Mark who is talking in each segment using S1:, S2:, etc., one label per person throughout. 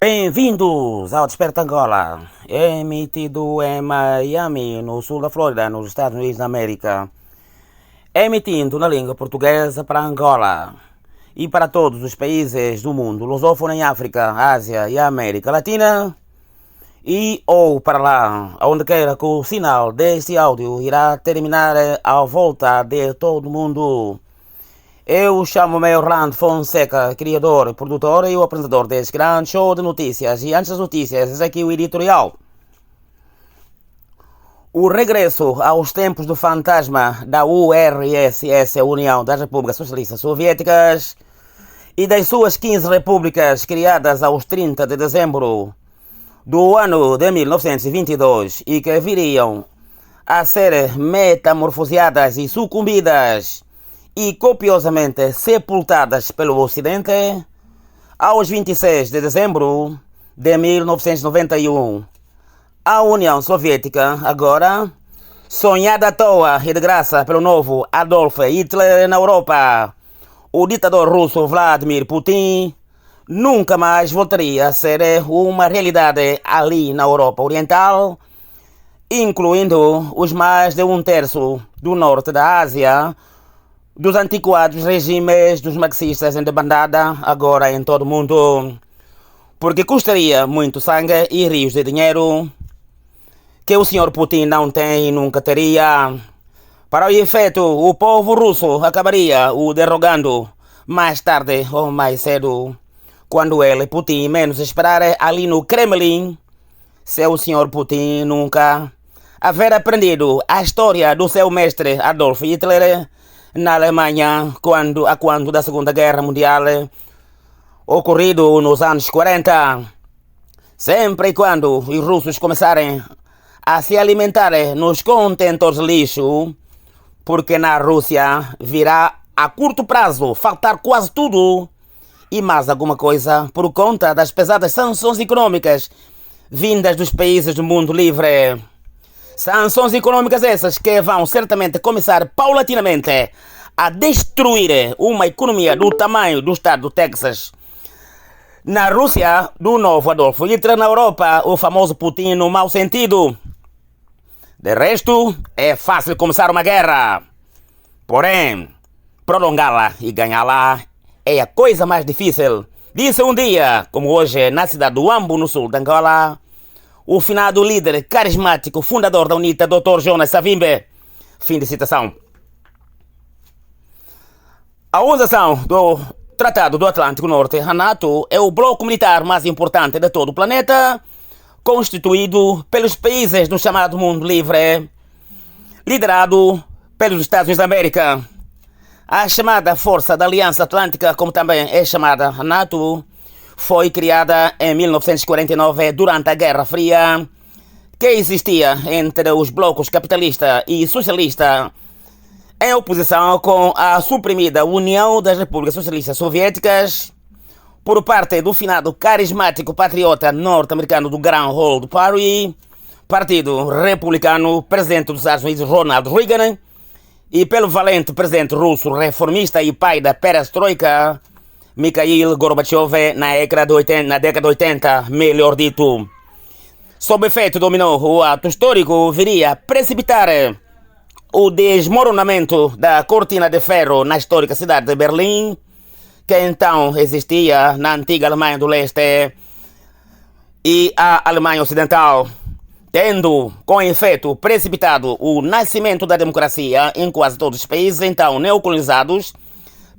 S1: Bem-vindos ao Desperta Angola, emitido em Miami, no sul da Flórida, nos Estados Unidos da América. Emitindo na língua portuguesa para Angola e para todos os países do mundo lusófono em África, Ásia e América Latina, e ou para lá, onde queira que o sinal deste áudio irá terminar à volta de todo mundo. Eu chamo-me Orlando Fonseca, criador, produtor e o apresentador deste grande show de notícias. E antes das notícias, aqui o editorial. O regresso aos tempos do fantasma da URSS, União das Repúblicas Socialistas Soviéticas, e das suas 15 repúblicas criadas aos 30 de dezembro do ano de 1922 e que viriam a ser metamorfoseadas e sucumbidas e copiosamente sepultadas pelo Ocidente, aos 26 de dezembro de 1991. A União Soviética, agora, sonhada à toa e de graça pelo novo Adolf Hitler na Europa, o ditador russo Vladimir Putin, nunca mais voltaria a ser uma realidade ali na Europa Oriental, incluindo os mais de um terço do norte da Ásia, dos antiquados regimes dos marxistas em debandada, agora em todo o mundo, porque custaria muito sangue e rios de dinheiro que o senhor Putin não tem e nunca teria. Para o efeito, o povo russo acabaria o derrogando mais tarde ou mais cedo, quando ele, Putin, menos esperar ali no Kremlin, se o senhor Putin nunca haver aprendido a história do seu mestre Adolf Hitler na Alemanha, quando da Segunda Guerra Mundial, ocorrido nos anos 40. Sempre e quando os russos começarem a se alimentar nos contentores de lixo, porque na Rússia virá a curto prazo faltar quase tudo e mais alguma coisa por conta das pesadas sanções econômicas vindas dos países do mundo livre. Sanções econômicas essas que vão certamente começar paulatinamente a destruir uma economia do tamanho do estado do Texas. Na Rússia, do novo Adolf Hitler, na Europa, o famoso Putin no mau sentido. De resto, é fácil começar uma guerra. Porém, prolongá-la e ganhá-la é a coisa mais difícil. Disse um dia, como hoje, na cidade do Huambo, no sul de Angola, o finado líder carismático, fundador da UNITA, Dr. Jonas Savimbi. Fim de citação. A organização do Tratado do Atlântico Norte, a NATO, é o bloco militar mais importante de todo o planeta, constituído pelos países do chamado mundo livre, liderado pelos Estados Unidos da América. A chamada Força da Aliança Atlântica, como também é chamada a NATO, foi criada em 1949 durante a Guerra Fria, que existia entre os blocos capitalista e socialista, em oposição com a suprimida União das Repúblicas Socialistas Soviéticas, por parte do finado carismático patriota norte-americano do Grand Old Party, Partido Republicano, presidente dos Estados Unidos Ronald Reagan, e pelo valente presidente russo reformista e pai da perestroika, Mikhail Gorbachev, na década de 80, melhor dito. Sob efeito dominó, o ato histórico viria a precipitar o desmoronamento da cortina de ferro na histórica cidade de Berlim, que então existia na antiga Alemanha do Leste, e a Alemanha Ocidental, tendo com efeito precipitado o nascimento da democracia em quase todos os países então neocolonizados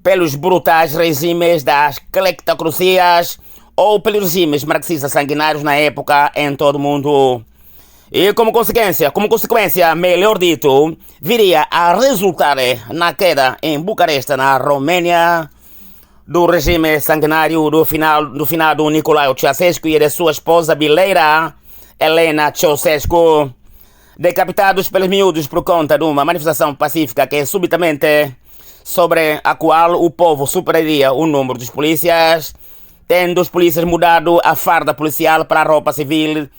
S1: pelos brutais regimes das cleptocracias ou pelos regimes marxistas sanguinários na época em todo o mundo. E como consequência, melhor dito, viria a resultar na queda em Bucareste, na Romênia, do regime sanguinário do finado Nicolae Ceausescu e de sua esposa Bileira, Helena Ceausescu, decapitados pelos miúdos por conta de uma manifestação pacífica que subitamente sobre a qual o povo superaria o número dos polícias, tendo os polícias mudado a farda policial para a roupa civil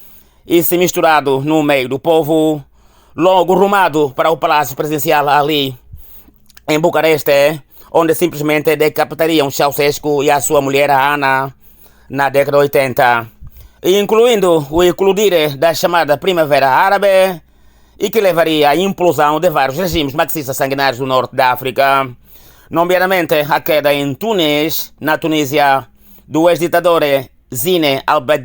S1: e se misturado no meio do povo, logo rumado para o palácio presidencial ali em Bucareste, onde simplesmente decapitariam Ceausescu e a sua mulher Ana na década de 80, incluindo o eclodir da chamada Primavera Árabe, e que levaria à implosão de vários regimes marxistas sanguinários do norte da África, nomeadamente a queda em Tunis, na Tunísia, do ex-ditador Zine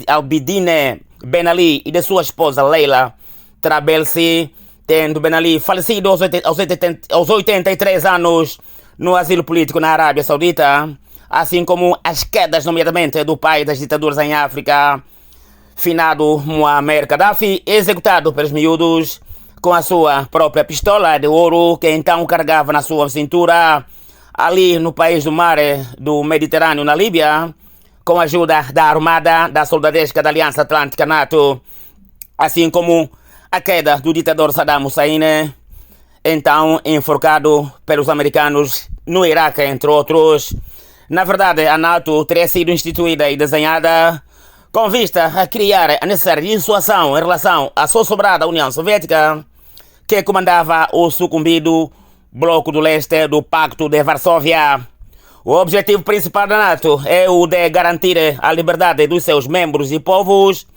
S1: Abidine Ben Ali e de sua esposa Leila Trabelsi, tendo Ben Ali falecido aos 83 anos no asilo político na Arábia Saudita, assim como as quedas, nomeadamente, do pai das ditaduras em África, finado Muammar Gaddafi, executado pelos miúdos com a sua própria pistola de ouro, que então carregava na sua cintura, ali no país do mar do Mediterrâneo, na Líbia, com a ajuda da armada da soldadesca da Aliança Atlântica NATO, assim como a queda do ditador Saddam Hussein, então enforcado pelos americanos no Iraque, entre outros. Na verdade, a NATO teria sido instituída e desenhada com vista a criar a necessária dissuasão em relação à só sobrada União Soviética, que comandava o sucumbido Bloco do Leste do Pacto de Varsóvia. O objetivo principal da NATO é o de garantir a liberdade dos seus membros e povos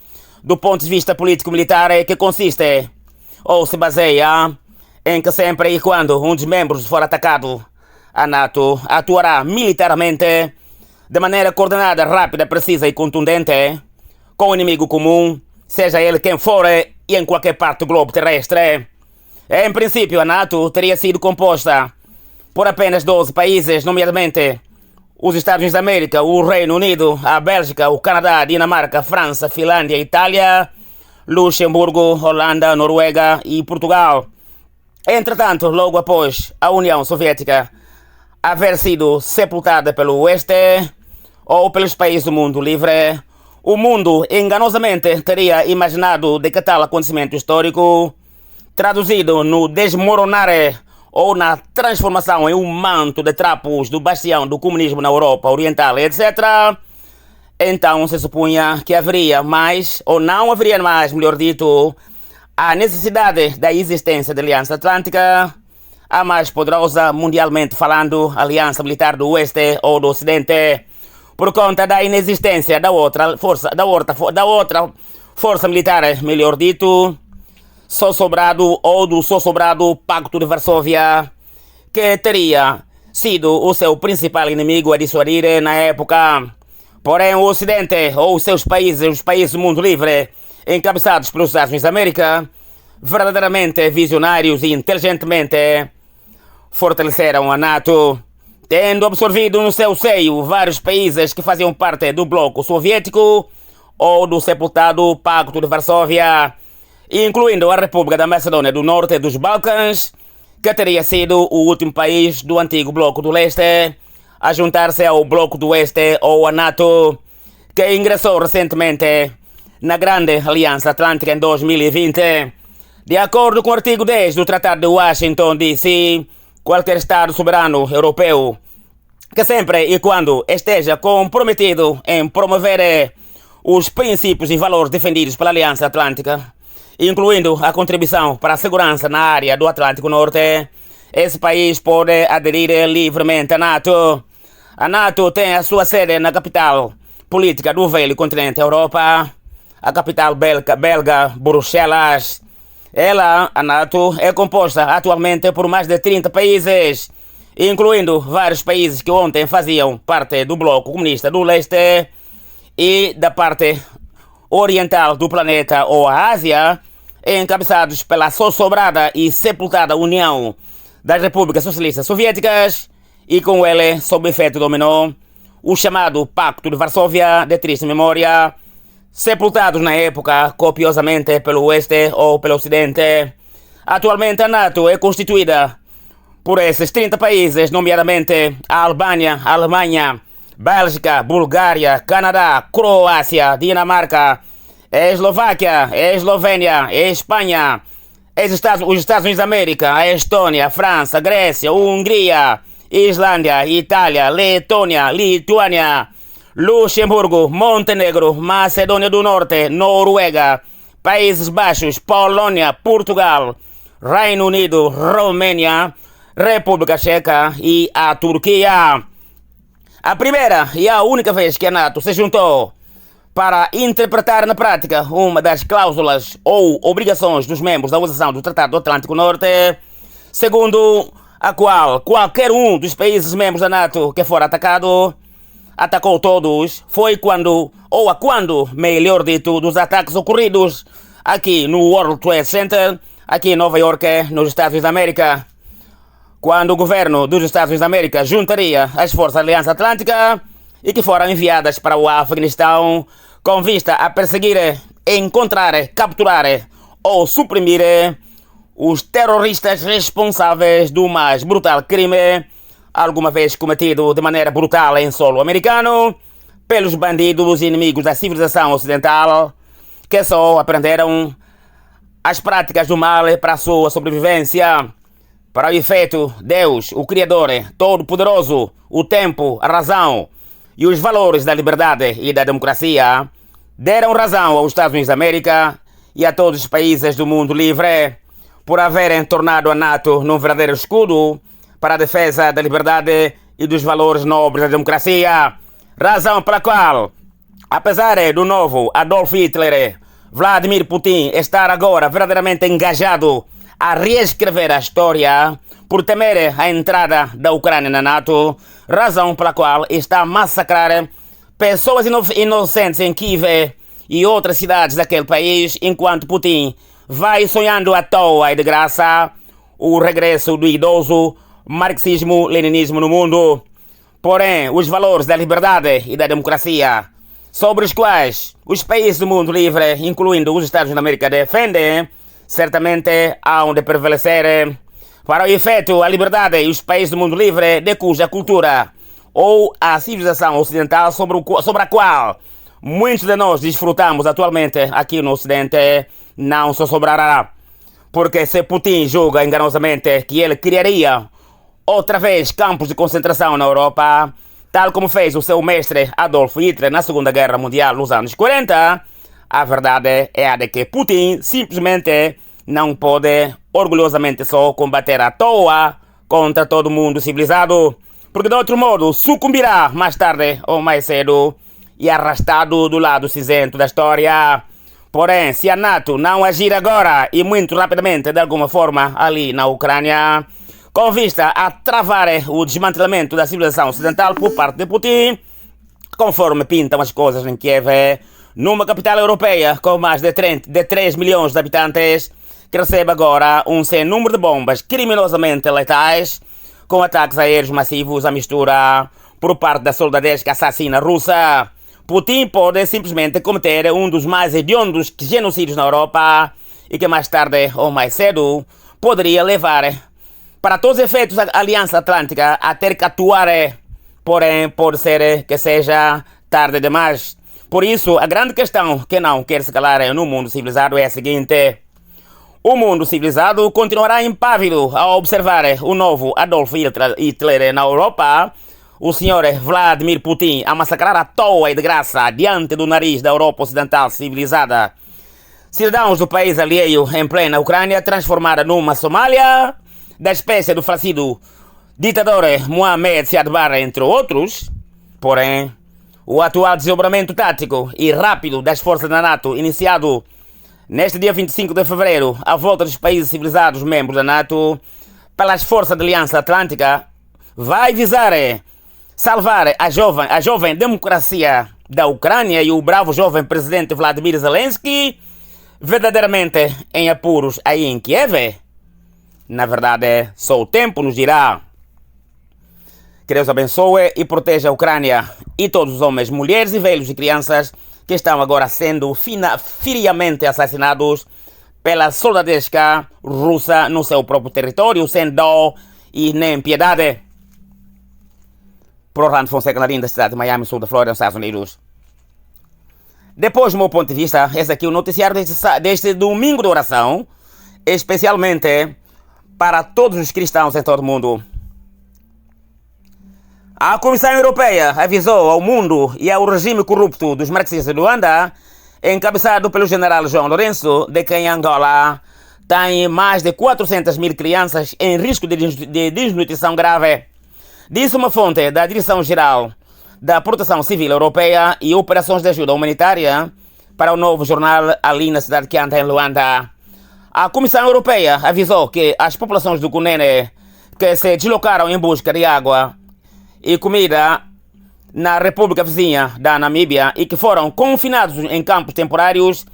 S1: do ponto de vista político-militar, que consiste ou se baseia em que sempre e quando um dos membros for atacado, a NATO atuará militarmente de maneira coordenada, rápida, precisa e contundente com o inimigo comum, seja ele quem for e em qualquer parte do globo terrestre. Em princípio, a NATO teria sido composta por apenas 12 países, nomeadamente os Estados Unidos da América, o Reino Unido, a Bélgica, o Canadá, a Dinamarca, a França, a Finlândia, a Itália, Luxemburgo, Holanda, Noruega e Portugal. Entretanto, logo após a União Soviética haver sido sepultada pelo Oeste ou pelos países do mundo livre, o mundo enganosamente teria imaginado de que tal acontecimento histórico, traduzido no desmoronar ou na transformação em um manto de trapos do bastião do comunismo na Europa Oriental, etc., então se supunha que haveria mais, ou não haveria mais, melhor dito, a necessidade da existência da Aliança Atlântica, a mais poderosa mundialmente falando aliança militar do Oeste ou do Ocidente, por conta da inexistência da outra força militar, melhor dito, só sobrado ou do só sobrado Pacto de Varsóvia, que teria sido o seu principal inimigo a dissuadir na época. Porém, o Ocidente ou os seus países, os países do mundo livre, encabeçados pelos Estados Unidos da América, verdadeiramente visionários e inteligentemente fortaleceram a NATO, tendo absorvido no seu seio vários países que faziam parte do bloco soviético ou do sepultado Pacto de Varsóvia, incluindo a República da Macedônia do Norte e dos Balcãs, que teria sido o último país do antigo Bloco do Leste a juntar-se ao Bloco do Oeste ou a NATO, que ingressou recentemente na Grande Aliança Atlântica em 2020. De acordo com o artigo 10 do Tratado de Washington, D.C., qualquer Estado soberano europeu que sempre e quando esteja comprometido em promover os princípios e valores defendidos pela Aliança Atlântica, incluindo a contribuição para a segurança na área do Atlântico Norte, esse país pode aderir livremente à NATO. A NATO tem a sua sede na capital política do velho continente Europa, a capital belga Bruxelas. A NATO, é composta atualmente por mais de 30 países, incluindo vários países que ontem faziam parte do Bloco Comunista do Leste e da parte oriental do planeta ou a Ásia, encabeçados pela só sobrada e sepultada União das Repúblicas Socialistas Soviéticas, e com ele, sob efeito dominó, o chamado Pacto de Varsóvia, de triste memória, sepultados na época copiosamente pelo Oeste ou pelo Ocidente. Atualmente a NATO é constituída por esses 30 países, nomeadamente a Albânia, a Alemanha, Bélgica, Bulgária, Canadá, Croácia, Dinamarca, é Eslováquia, é Eslovênia, é Espanha, os Estados Unidos da América, a Estônia, a França, a Grécia, a Hungria, Islândia, Itália, Letônia, Lituânia, Luxemburgo, Montenegro, Macedônia do Norte, Noruega, Países Baixos, Polônia, Portugal, Reino Unido, Romênia, República Checa e a Turquia. A primeira e a única vez que a NATO se juntou para interpretar na prática uma das cláusulas ou obrigações dos membros da Organização do Tratado do Atlântico Norte, segundo a qual qualquer um dos países membros da NATO que for atacou todos, foi quando, melhor dito, dos ataques ocorridos aqui no World Trade Center, aqui em Nova York, nos Estados Unidos da América, quando o governo dos Estados Unidos da América juntaria as forças da Aliança Atlântica e que foram enviadas para o Afeganistão com vista a perseguir, encontrar, capturar ou suprimir os terroristas responsáveis do mais brutal crime alguma vez cometido de maneira brutal em solo americano pelos bandidos inimigos da civilização ocidental que só aprenderam as práticas do mal para a sua sobrevivência. Para o efeito, Deus, o Criador, Todo-Poderoso, o tempo, a razão e os valores da liberdade e da democracia deram razão aos Estados Unidos da América e a todos os países do mundo livre por haverem tornado a NATO num verdadeiro escudo para a defesa da liberdade e dos valores nobres da democracia. Razão pela qual, apesar do novo Adolf Hitler, Vladimir Putin estar agora verdadeiramente engajado a reescrever a história por temer a entrada da Ucrânia na NATO, razão pela qual está a massacrar pessoas inocentes em Kiev e outras cidades daquele país, enquanto Putin vai sonhando à toa e de graça o regresso do idoso marxismo-leninismo no mundo. Porém, os valores da liberdade e da democracia, sobre os quais os países do mundo livre, incluindo os Estados Unidos da América, defendem, certamente hão de prevalecer. Para o efeito, a liberdade e os países do mundo livre de cuja cultura ou a civilização ocidental sobre a qual muitos de nós desfrutamos atualmente aqui no Ocidente não se sobrará. Porque se Putin julga enganosamente que ele criaria outra vez campos de concentração na Europa, tal como fez o seu mestre Adolf Hitler na Segunda Guerra Mundial nos anos 40, a verdade é a de que Putin simplesmente não pode orgulhosamente só combater à toa contra todo mundo civilizado, porque de outro modo sucumbirá mais tarde ou mais cedo e arrastado do lado cinzento da história. Porém, se a NATO não agir agora e muito rapidamente de alguma forma ali na Ucrânia, com vista a travar o desmantelamento da civilização ocidental por parte de Putin, conforme pintam as coisas em Kiev, numa capital europeia com mais de 3 milhões de habitantes, que recebe agora um sem número de bombas criminosamente letais, com ataques aéreos massivos à mistura por parte da soldadesca assassina russa, Putin pode simplesmente cometer um dos mais hediondos genocídios na Europa e que mais tarde ou mais cedo poderia levar, para todos os efeitos, a Aliança Atlântica a ter que atuar, porém pode ser que seja tarde demais. Por isso, a grande questão que não quer se calar no mundo civilizado é a seguinte: o mundo civilizado continuará impávido a observar o novo Adolf Hitler na Europa, o senhor Vladimir Putin a massacrar à toa e de graça diante do nariz da Europa Ocidental civilizada cidadãos do país alheio em plena Ucrânia, transformada numa Somália, da espécie do falecido ditador Mohamed Siad Barre, entre outros. Porém, o atual desdobramento tático e rápido das forças da NATO, iniciado neste dia 25 de fevereiro, à volta dos países civilizados membros da NATO, pelas forças da Aliança Atlântica, vai visar salvar a jovem democracia da Ucrânia e o bravo jovem presidente Vladimir Zelensky, verdadeiramente em apuros aí em Kiev. Na verdade, só o tempo nos dirá. Que Deus abençoe e proteja a Ucrânia e todos os homens, mulheres e velhos e crianças que estão agora sendo friamente assassinados pela soldadesca russa no seu próprio território, sem dó e nem piedade. Por Orlando Fonseca, na linda cidade de Miami, sul da Flórida, nos Estados Unidos. Depois, do meu ponto de vista, esse aqui é o noticiário deste domingo de oração, especialmente para todos os cristãos em todo o mundo. A Comissão Europeia avisou ao mundo e ao regime corrupto dos marxistas de Luanda, encabeçado pelo general João Lourenço, de que em Angola tem mais de 400 mil crianças em risco de desnutrição grave. Disse uma fonte da Direção-Geral da Proteção Civil Europeia e Operações de Ajuda Humanitária para o novo jornal ali na cidade de Kianda, em Luanda. A Comissão Europeia avisou que as populações do Cunene que se deslocaram em busca de água e comida na República Vizinha da Namíbia e que foram confinados em campos temporários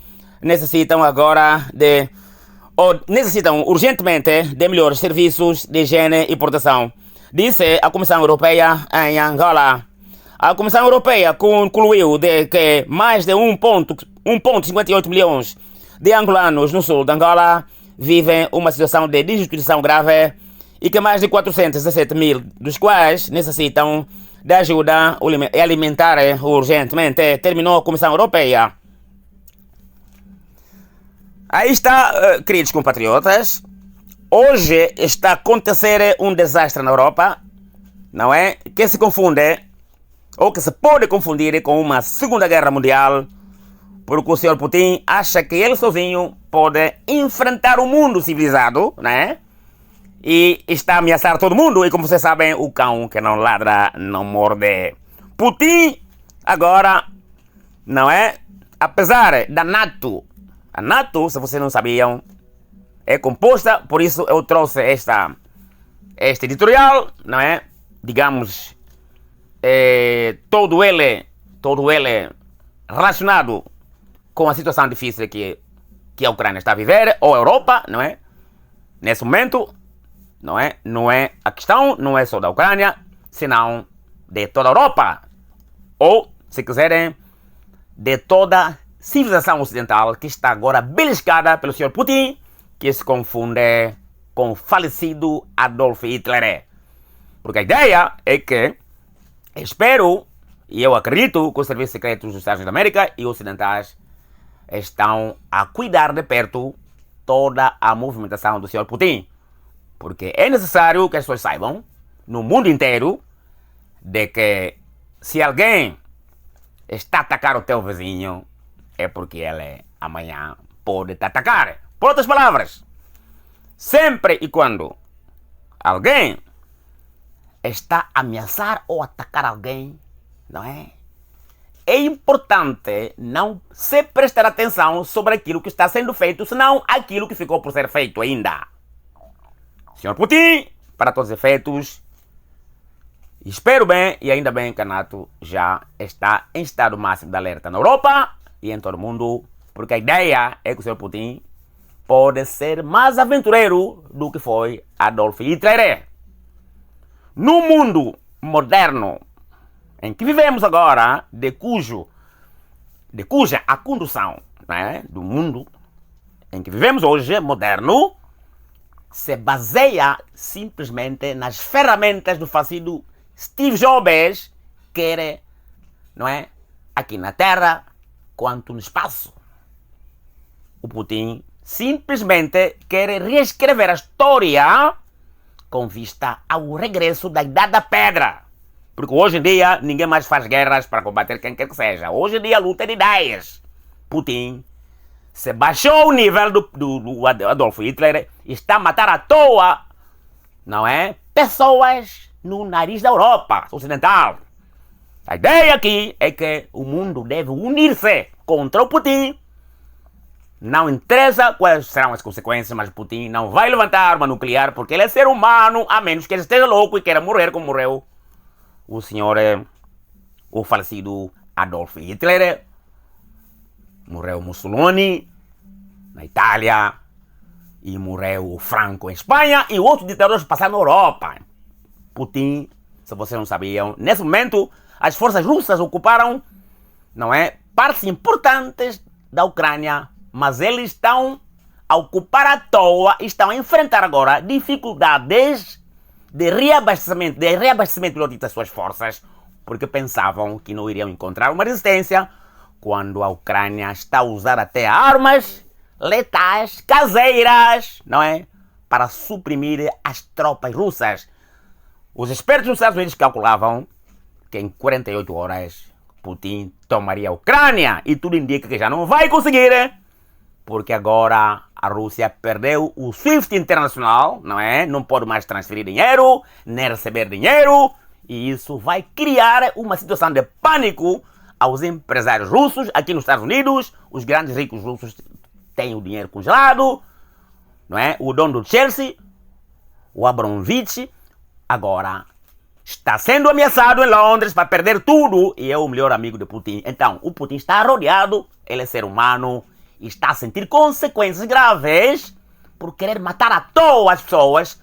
S1: necessitam urgentemente de melhores serviços de higiene e proteção, disse a Comissão Europeia em Angola. A Comissão Europeia concluiu de que mais de 1,58 milhões de angolanos no sul de Angola vivem uma situação de desnutrição grave e que mais de 417 mil dos quais necessitam de ajuda alimentar urgentemente, terminou a Comissão Europeia. Aí está, queridos compatriotas, hoje está a acontecer um desastre na Europa, não é? Que se confunde, ou que se pode confundir com uma Segunda Guerra Mundial, porque o Sr. Putin acha que ele sozinho pode enfrentar o mundo civilizado, né? E está a ameaçar todo mundo, e como vocês sabem, o cão que não ladra não morde. Putin, agora, não é? Apesar da NATO, a NATO, se vocês não sabiam, é composta, por isso eu trouxe este editorial, não é? Digamos, todo ele relacionado com a situação difícil que a Ucrânia está a viver, ou a Europa, não é? Nesse momento, não é? A questão não é só da Ucrânia, senão de toda a Europa. Ou, se quiserem, de toda a civilização ocidental que está agora beliscada pelo Sr. Putin, que se confunde com o falecido Adolf Hitler. Porque a ideia é que, espero, e eu acredito que os serviços secretos dos Estados Unidos da América e ocidentais estão a cuidar de perto toda a movimentação do Sr. Putin. Porque é necessário que as pessoas saibam, no mundo inteiro, de que se alguém está a atacar o teu vizinho, é porque ele amanhã pode te atacar. Por outras palavras, sempre e quando alguém está a ameaçar ou atacar alguém, não é? É importante não se prestar atenção sobre aquilo que está sendo feito, senão aquilo que ficou por ser feito ainda. Sr. Putin, para todos os efeitos, espero bem e ainda bem que a NATO já está em estado máximo de alerta na Europa e em todo o mundo, porque a ideia é que o Sr. Putin pode ser mais aventureiro do que foi Adolf Hitler. No mundo moderno em que vivemos agora, de cuja a condução, né, do mundo em que vivemos hoje, moderno, se baseia simplesmente nas ferramentas do falecido Steve Jobs, quer, não é, aqui na Terra, quanto no espaço. O Putin simplesmente quer reescrever a história com vista ao regresso da Idade da Pedra. Porque hoje em dia ninguém mais faz guerras para combater quem quer que seja. Hoje em dia a luta é de ideias. Putin se baixou o nível do Adolf Hitler e está a matar à toa, não é? Pessoas no nariz da Europa ocidental. A ideia aqui é que o mundo deve unir-se contra o Putin. Não interessa quais serão as consequências, mas Putin não vai levantar uma nuclear porque ele é ser humano, a menos que ele esteja louco e queira morrer como morreu o senhor, o falecido Adolf Hitler. Morreu Mussolini na Itália e morreu o Franco em Espanha e outros ditadores passaram na Europa. Putin, se vocês não sabiam, nesse momento as forças russas ocuparam, não é, partes importantes da Ucrânia, mas eles estão a ocupar à toa e estão a enfrentar agora dificuldades de reabastecimento das suas forças, porque pensavam que não iriam encontrar uma resistência quando a Ucrânia está a usar até armas letais, caseiras, não é? Para suprimir as tropas russas. Os expertos dos Estados Unidos calculavam que em 48 horas Putin tomaria a Ucrânia. E tudo indica que já não vai conseguir, porque agora a Rússia perdeu o SWIFT internacional, não é? Não pode mais transferir dinheiro, nem receber dinheiro. E isso vai criar uma situação de pânico aos empresários russos aqui nos Estados Unidos. Os grandes ricos russos têm o dinheiro congelado, não é? O dono do Chelsea, o Abramovich, agora está sendo ameaçado em Londres para perder tudo e é o melhor amigo de Putin. Então, o Putin está rodeado, ele é ser humano e está a sentir consequências graves por querer matar à toa as pessoas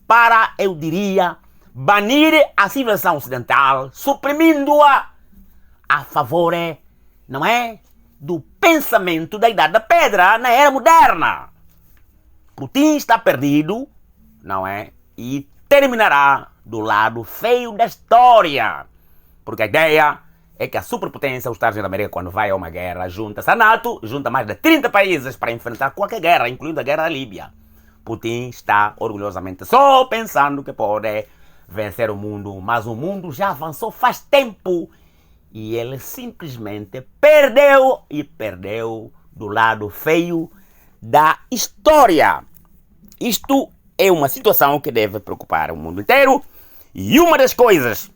S1: para, eu diria, banir a civilização ocidental, suprimindo-a a favor, não é, do pensamento da Idade da Pedra na era moderna. Putin está perdido, não é, e terminará do lado feio da história. Porque a ideia é que a superpotência, os Estados Unidos da América, quando vai a uma guerra, junta-se a NATO, junta mais de 30 países para enfrentar qualquer guerra, incluindo a guerra da Líbia. Putin está orgulhosamente só pensando que pode vencer o mundo, mas o mundo já avançou faz tempo e ele simplesmente perdeu e perdeu do lado feio da história. Isto é uma situação que deve preocupar o mundo inteiro e uma das coisas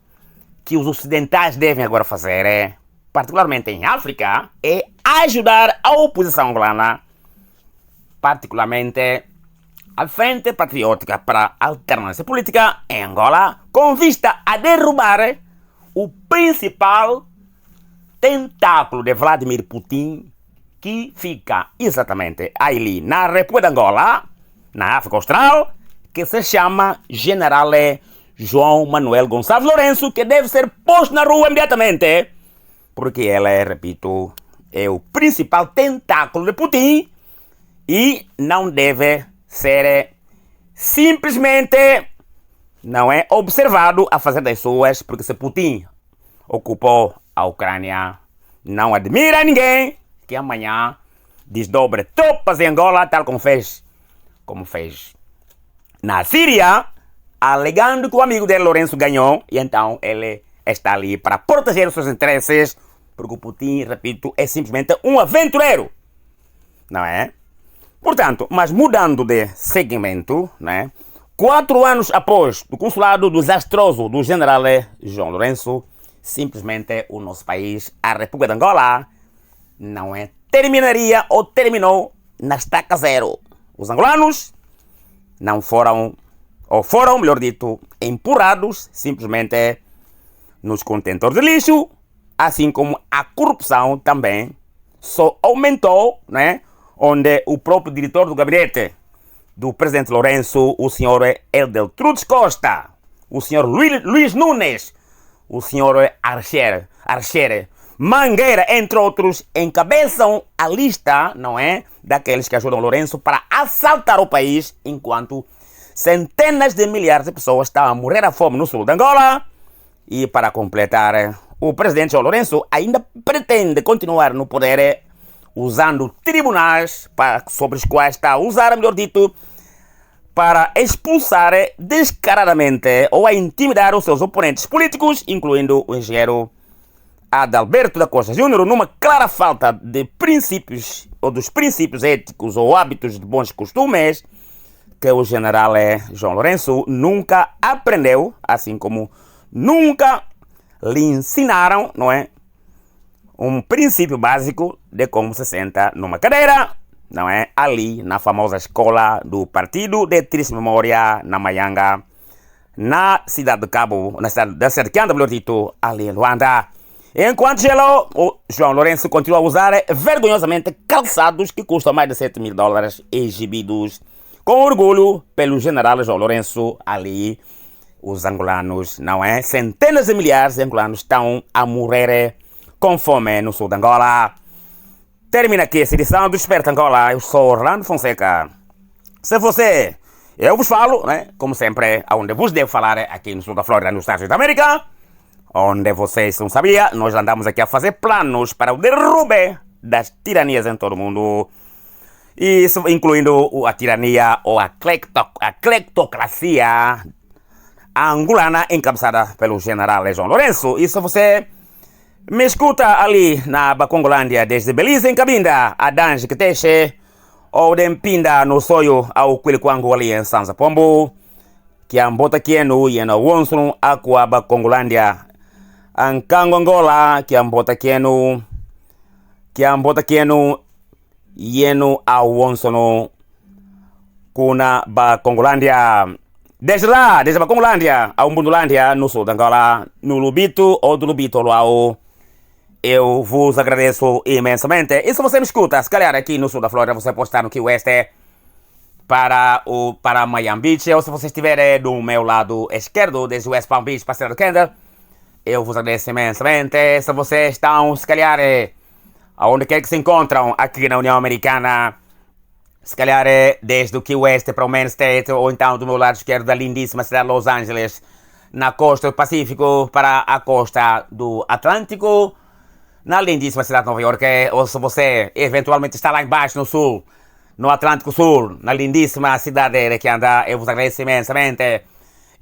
S1: que os ocidentais devem agora fazer, particularmente em África, é ajudar a oposição angolana, particularmente a Frente Patriótica para a Alternância Política em Angola, com vista a derrubar o principal tentáculo de Vladimir Putin, que fica exatamente ali na República de Angola, na África Austral, que se chama General João Manuel Gonçalves Lourenço, que deve ser posto na rua imediatamente, porque ele, repito, é o principal tentáculo de Putin e não deve ser simplesmente, não é, observado a fazer das suas, porque se Putin ocupou a Ucrânia, não admira ninguém que amanhã desdobre tropas em Angola, tal como fez na Síria, alegando que o amigo dele, Lourenço, ganhou, e então ele está ali para proteger os seus interesses, porque o Putin, repito, é simplesmente um aventureiro, não é? Portanto, mas mudando de segmento, né? 4 anos após o consulado desastroso do general João Lourenço, simplesmente o nosso país, a República de Angola, não é, terminaria ou terminou na estaca zero. Os angolanos não foram, ou foram, melhor dito, empurrados simplesmente nos contentores de lixo, assim como a corrupção também só aumentou, né? Onde o próprio diretor do gabinete do presidente Lourenço, o senhor Eldeltrudes Costa, o senhor Luís Nunes, o senhor Archer, Mangueira, entre outros, encabeçam a lista, não é, daqueles que ajudam Lourenço para assaltar o país, enquanto centenas de milhares de pessoas estão a morrer à fome no sul de Angola. E para completar, o presidente João Lourenço ainda pretende continuar no poder usando tribunais sobre os quais está a usar, melhor dito, para expulsar descaradamente ou a intimidar os seus oponentes políticos, incluindo o engenheiro Adalberto da Costa Júnior, numa clara falta de princípios ou dos princípios éticos ou hábitos de bons costumes que o general João Lourenço nunca aprendeu, assim como nunca lhe ensinaram, não é, um princípio básico de como se senta numa cadeira, não é, ali na famosa escola do partido de triste memória na Maianga, na cidade de Cabo, na cidade da Serquianda, melhor dito, ali em Luanda. Enquanto gelou, o João Lourenço continua a usar vergonhosamente calçados que custam mais de $7.000, exibidos com orgulho pelo general João Lourenço ali. Os angolanos, não é? Centenas de milhares de angolanos estão a morrer com fome no sul de Angola. Termina aqui essa edição do Desperta Angola. Eu sou Orlando Fonseca. Se você, eu vos falo, né? Como sempre, aonde vos devo falar aqui no sul da Flórida, nos Estados Unidos da América. Onde vocês não sabiam, nós andamos aqui a fazer planos para o derrube das tiranias em todo o mundo. Isso incluindo a tirania ou a clectocracia angolana encabeçada pelo general João Lourenço. Isso você me escuta ali na Bacongolândia, desde Belize em Cabinda, a Dange Queteche, ou de Mpinda no Soio ao Quiliquango ali em Sanza Pombo, que a Mbota Kienu e na Wonson, Aqua Bacongolândia, Ankango Angola, que a Mbota Kienu, Yeno a Wonson, Kuna Bacongolândia. Desde lá, desde Bacongolândia, a Umbundulândia, no sul de Angola, no Lubito ou do Lubito Luau, eu vos agradeço imensamente. E se você me escuta, se calhar aqui no sul da Flórida, você pode estar no Key West para Miami Beach, ou se você estiver do meu lado esquerdo, desde West Palm Beach para a cidade de Kendall, eu vos agradeço imensamente. Se vocês estão, se calhar, aonde quer que se encontram aqui na União Americana, se calhar desde o Key West para o Main State, ou então do meu lado esquerdo da lindíssima cidade de Los Angeles, na costa do Pacífico para a costa do Atlântico, na lindíssima cidade de Nova York, ou se você eventualmente está lá embaixo no sul, no Atlântico Sul, na lindíssima cidade que anda, eu vos agradeço imensamente.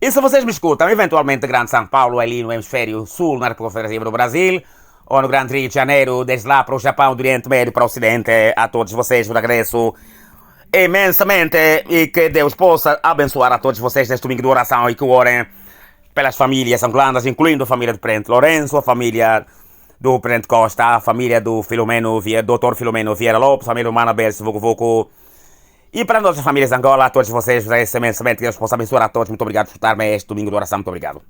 S1: E se vocês me escutam, eventualmente de Grande São Paulo, ali no hemisfério sul, na República Federativa do Brasil, ou no Grande Rio de Janeiro, desde lá para o Japão, do Oriente Médio para o Ocidente, a todos vocês vos agradeço imensamente e que Deus possa abençoar a todos vocês neste domingo de oração e que orem pelas famílias angolanas, incluindo a família do Presidente Lourenço, a família do Presidente Costa, a família do Dr. Filomeno Vieira Lopes, a família humana Berce Vucu e para nossas famílias de Angola, a todos vocês, imensamente, que Deus possa abençoar a todos. Muito obrigado por escutar-me este domingo de oração. Muito obrigado.